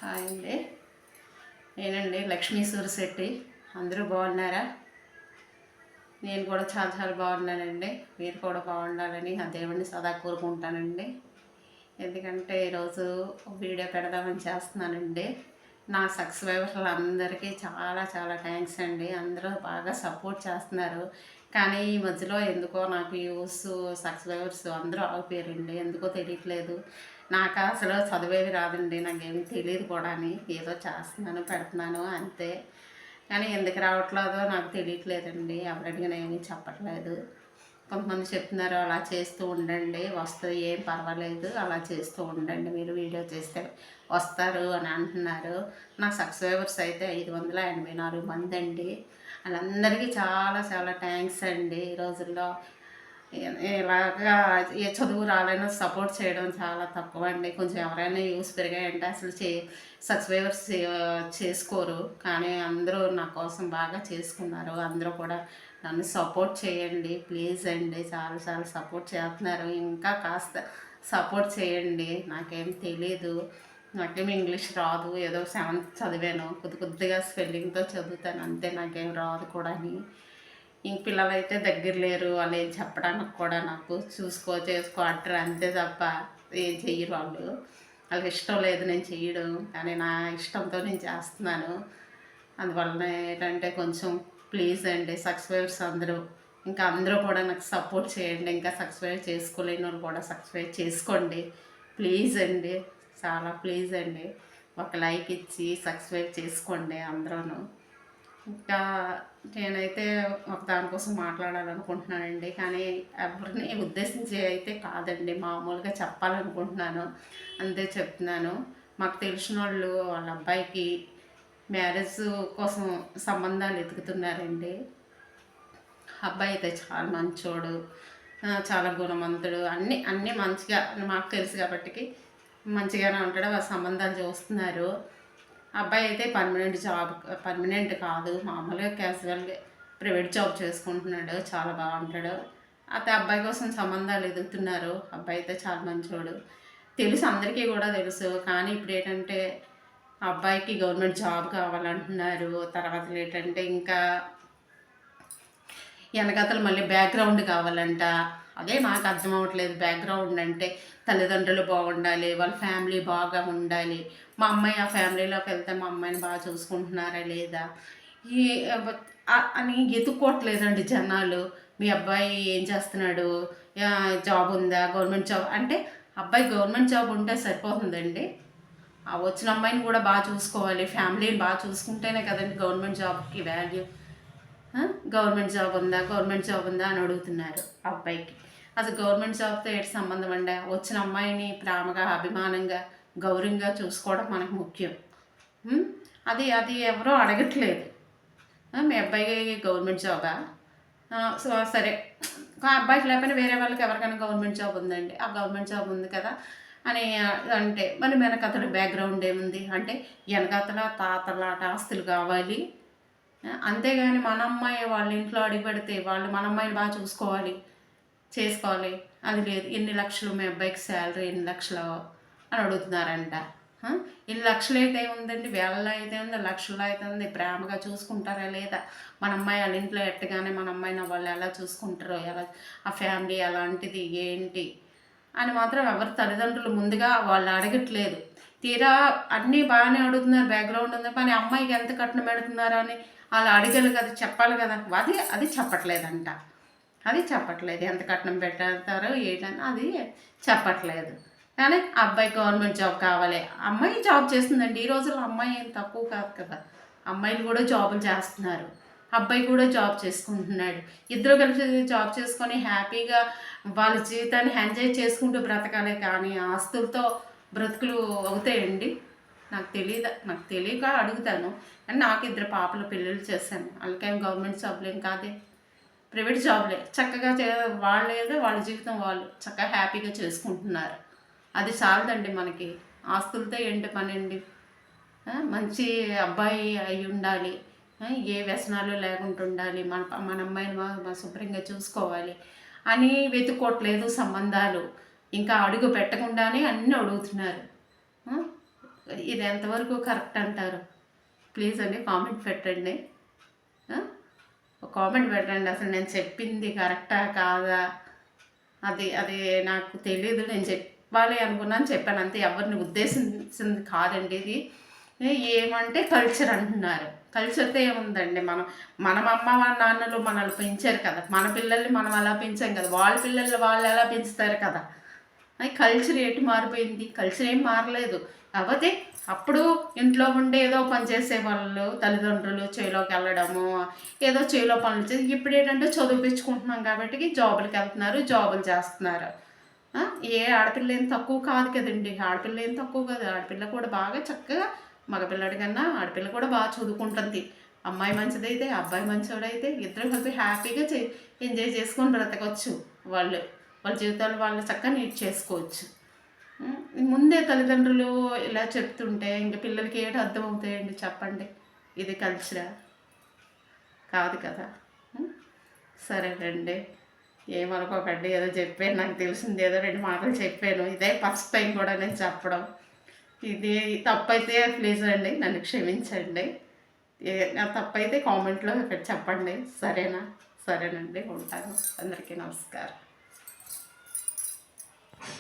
Hi అండి. నేనండి లక్ష్మీ సూరిశెట్టి. అందరూ బాగున్నారా? నేను కూడా చాలా చాలా బాగున్నానండి. మీరు కూడా బాగుండాలని ఆ దేవుడిని సదా కోరుకుంటానండి. ఎందుకంటే ఈరోజు వీడియో పెడదామని చేస్తున్నానండి. నా సబ్స్క్రైబర్లు అందరికీ చాలా చాలా థ్యాంక్స్ అండి. అందరూ బాగా సపోర్ట్ చేస్తున్నారు. కానీ ఈ మధ్యలో ఎందుకో నాకు వ్యూస్ సబ్స్క్రైబర్స్ అందరూ ఆగిపోయారండి. ఎందుకో తెలియట్లేదు. నాకు అసలు చదివేది రాదండి. నాకేమి తెలియదు కూడా అని ఏదో చేస్తున్నాను పెడుతున్నాను అంతే. కానీ ఎందుకు రావట్లేదో నాకు తెలియట్లేదండి. ఎవరు అడిగినా ఏమీ చెప్పట్లేదు. కొంతమంది చెప్తున్నారు అలా చేస్తూ ఉండండి వస్తుంది, ఏం పర్వాలేదు, అలా చేస్తూ ఉండండి, మీరు వీడియో చేస్తే వస్తారు అని అంటున్నారు. నా సబ్స్క్రైబర్స్ అయితే 584 మంది అండి. వాళ్ళందరికీ చాలా చాలా థ్యాంక్స్ అండి. ఈ రోజుల్లో ఇలాగా ఏ చదువు రాలైనా సపోర్ట్ చేయడం చాలా తక్కువ అండి. కొంచెం ఎవరైనా యూస్ పెరిగాయంటే అసలు సబ్స్క్రైబర్స్ చేసుకోరు. కానీ అందరూ నా కోసం బాగా చేసుకున్నారు. అందరూ కూడా నన్ను సపోర్ట్ చేయండి ప్లీజ్ అండి. చాలా చాలా సపోర్ట్ చేస్తున్నారు. ఇంకా కాస్త సపోర్ట్ చేయండి. నాకేం తెలీదు, నాకేం ఇంగ్లీష్ రాదు. ఏదో 7th చదివాను, కొద్దిగా స్పెల్లింగ్తో చదువుతాను అంతే. నాకేం రాదు కూడా అని. ఇంక పిల్లలైతే దగ్గర లేరు, వాళ్ళు ఏం చెప్పడానికి కూడా నాకు చూసుకో చేసుకో అంటారు అంతే తప్ప ఏం చెయ్యరు వాళ్ళు. వాళ్ళకి ఇష్టం లేదు నేను చెయ్యడం, కానీ నా ఇష్టంతో నేను చేస్తున్నాను. అందువలన ఏంటంటే కొంచెం ప్లీజ్ అండి సబ్స్క్రైబర్స్ అందరూ, ఇంకా అందరూ కూడా నాకు సపోర్ట్ చేయండి. ఇంకా సబ్స్క్రైబ్ చేసుకోలేని వాళ్ళు కూడా సబ్స్క్రైబ్ చేసుకోండి ప్లీజ్ అండి. చాలా ప్లీజ్ అండి. ఒక లైక్ ఇచ్చి సబ్స్క్రైబ్ చేసుకోండి అందరూ. ఇంకా నేనైతే ఒక దానికోసం మాట్లాడాలనుకుంటున్నానండి. కానీ ఎవరిని ఉద్దేశించి అయితే కాదండి, మామూలుగా చెప్పాలనుకుంటున్నాను అంతే చెప్తున్నాను. మాకు తెలిసిన వాళ్ళు వాళ్ళ అబ్బాయికి మ్యారేజ్ కోసం సంబంధాలు వెతుకుతున్నారండి. అబ్బాయి అయితే చాలా మంచోడు, చాలా గుణవంతుడు, అన్నీ అన్నీ మంచిగా మాకు తెలుసు కాబట్టి మంచిగానే ఉంటాడు. వాళ్ళ సంబంధాలు చూస్తున్నారు. అబ్బాయి అయితే పర్మనెంట్ కాదు, మామూలుగా క్యాజువల్గా ప్రైవేట్ జాబ్ చేసుకుంటున్నాడు. చాలా బాగుంటాడు. అయితే అబ్బాయి కోసం సంబంధాలు ఎదుగుతున్నారు. అబ్బాయి అయితే చాలా మంచోడు, తెలుసు అందరికీ కూడా తెలుసు. కానీ ఇప్పుడు ఏంటంటే అబ్బాయికి గవర్నమెంట్ జాబ్ కావాలంటున్నారు. తర్వాత ఏంటంటే ఇంకా వెనకతలు మళ్ళీ బ్యాక్గ్రౌండ్ కావాలంట. అదే నాకు అర్థం అవ్వట్లేదు. బ్యాక్గ్రౌండ్ అంటే తల్లిదండ్రులు బాగుండాలి, వాళ్ళ ఫ్యామిలీ బాగా ఉండాలి. మా అమ్మాయి ఆ ఫ్యామిలీలోకి వెళ్తే మా అమ్మాయిని బాగా చూసుకుంటున్నారా లేదా ఈ అని ఎత్తుక్కోవట్లేదండి జనాలు. మీ అబ్బాయి ఏం చేస్తున్నాడు, జాబ్ ఉందా, గవర్నమెంట్ జాబ్ అంటే అబ్బాయి గవర్నమెంట్ జాబ్ ఉంటే సరిపోతుందండి. ఆ వచ్చిన అమ్మాయిని కూడా బాగా చూసుకోవాలి, ఫ్యామిలీని బాగా చూసుకుంటేనే కదండి గవర్నమెంట్ జాబ్కి వాల్యూ. గవర్నమెంట్ జాబ్ ఉందా అని అడుగుతున్నారు అబ్బాయికి. అసలు గవర్నమెంట్ జాబ్తో ఏంటి సంబంధం అండి? వచ్చిన అమ్మాయిని ప్రేమగా అభిమానంగా గౌరవంగా చూసుకోవడం మనకు ముఖ్యం. అది అది ఎవరో అడగట్లేదు. మీ అబ్బాయికి గవర్నమెంట్ జాబా, సో సరే ఆ అబ్బాయికి లేకపోయినా వేరే వాళ్ళకి ఎవరికైనా గవర్నమెంట్ జాబ్ ఉందండి, ఆ గవర్నమెంట్ జాబ్ ఉంది కదా అని అంటే మరి వెనకతల బ్యాక్గ్రౌండ్ ఏముంది అంటే వెనకతల తాతలాట ఆస్తులు కావాలి. అంతేగాని మన అమ్మాయి వాళ్ళ ఇంట్లో అడిగిపెడితే వాళ్ళు మన అమ్మాయిని బాగా చూసుకోవాలి చేసుకోవాలి అది లేదు. ఎన్ని లక్షలు మీ అబ్బాయికి శాలరీ, ఎన్ని లక్షలు అని అడుగుతున్నారంట. ఎన్ని లక్షలు అయితే ఉందండి, వేలలో అయితే ఉంది, లక్షల్లో అయితే ఉంది. ప్రేమగా చూసుకుంటారా లేదా? మన అమ్మాయి వాళ్ళ ఇంట్లో ఎట్టగానే మన అమ్మాయిని వాళ్ళు ఎలా చూసుకుంటారో, ఎలా ఆ ఫ్యామిలీ ఎలాంటిది ఏంటి అని మాత్రం ఎవరి తల్లిదండ్రులు ముందుగా వాళ్ళు అడగట్లేదు. తీరా అన్నీ బాగానే అడుగుతున్నారు, బ్యాక్గ్రౌండ్ ఉంది, కానీ అమ్మాయికి ఎంత కట్నం పెడుతున్నారో అని వాళ్ళు అడగాలి కదా, చెప్పాలి కదా. అది చెప్పట్లేదంట. అది చెప్పట్లేదు. ఎంత కట్నం పెడతారో ఏంటని అది చెప్పట్లేదు. కానీ అబ్బాయి గవర్నమెంట్ జాబ్ కావాలి. అమ్మాయి జాబ్ చేస్తుందండి. ఈ రోజుల్లో అమ్మాయి ఏం తక్కువ కాదు కదా, అమ్మాయిలు కూడా జాబులు చేస్తున్నారు. అబ్బాయి కూడా జాబ్ చేసుకుంటున్నాడు. ఇద్దరు కలిసి జాబ్ చేసుకొని హ్యాపీగా వాళ్ళ జీవితాన్ని ఎంజాయ్ చేసుకుంటూ బ్రతకాలి. కానీ ఆస్తులతో బ్రతుకులు అవుతాయండి? నాకు తెలియక అడుగుతాను. అని నాకు 2 పాపలు పెళ్ళిళ్ళు చేశాను. వాళ్ళకేం గవర్నమెంట్ జాబ్లు ఏం కాదే, ప్రైవేట్ జాబ్లే. చక్కగా వాళ్ళేదో వాళ్ళ జీవితం వాళ్ళు చక్కగా హ్యాపీగా చేసుకుంటున్నారు. అది చాలదండి మనకి. ఆస్తులతో ఏంటి పని అండి? మంచి అబ్బాయి అయి ఉండాలి, ఏ వ్యసనాలు లేకుండా ఉండాలి, మన అమ్మాయిని బాగా శుభ్రంగా చూసుకోవాలి అని వెతుక్కోవట్లేదు సంబంధాలు. ఇంకా అడుగు పెట్టకుండానే అన్నీ అడుగుతున్నారు. ఇది ఎంతవరకు కరెక్ట్ అంటారు? ప్లీజ్ అండి కామెంట్ పెట్టండి. కామెంట్ పెట్టండి, అసలు నేను చెప్పింది కరెక్టా కాదా? అది అది నాకు తెలీదు. నేను చెప్పాలి అనుకున్నాను, చెప్పాను అంతే. ఎవరిని ఉద్దేశించింది కాదండి ఇది. ఏమంటే కల్చర్ అంటున్నారు. కల్చర్తో ఏముందండి? మన అమ్మ వాళ్ళ నాన్నలు మనల్ని పెంచారు కదా, మన పిల్లల్ని మనం అలా పెంచాం కదా, వాళ్ళ పిల్లల్ని వాళ్ళు ఎలా పెంచుతారు కదా. కల్చర్ ఎటు మారిపోయింది? కల్చర్ ఏం మారలేదు. కాకపోతే అప్పుడు ఇంట్లో ఉండి ఏదో పని చేసేవాళ్ళు తల్లిదండ్రులు, చేలోకి వెళ్ళడము, ఏదో చేలో పనులు చేసి. ఇప్పుడు ఏంటంటే చదివిపించుకుంటున్నాం కాబట్టి జాబులకి వెళ్తున్నారు, జాబులు చేస్తున్నారు. ఏ ఆడపిల్ల ఏం తక్కువ కాదు కదండి. ఆడపిల్ల ఏం తక్కువ కాదు. ఆడపిల్ల కూడా బాగా చక్కగా, మగపిల్లడి కన్నా ఆడపిల్ల కూడా బాగా చదువుకుంటుంది. అమ్మాయి మంచిదైతే, అబ్బాయి మంచోడైతే ఇద్దరు కలిపి హ్యాపీగా ఎంజాయ్ చేసుకొని బ్రతకవచ్చు. వాళ్ళ జీవితాలు వాళ్ళు చక్కగా నీట్ చేసుకోవచ్చు. ముందే తల్లిదండ్రులు ఇలా చెప్తుంటే ఇంక పిల్లలకి ఏడు అర్థం అవుతాయండి చెప్పండి? ఇది కల్చరా? కాదు కదా. సరేనండి, ఏమనుకోకండి, ఏదో చెప్పాను, నాకు తెలిసింది ఏదో 2 మాటలు చెప్పాను. ఇదే ఫస్ట్ టైం కూడా నేను చెప్పడం. ఇది తప్పైతే ప్లీజ్ అండి నన్ను క్షమించండి. నా తప్పైతే కామెంట్లో ఇక్కడ చెప్పండి. సరేనా? సరేనండి, ఉంటాను. అందరికీ నమస్కారం.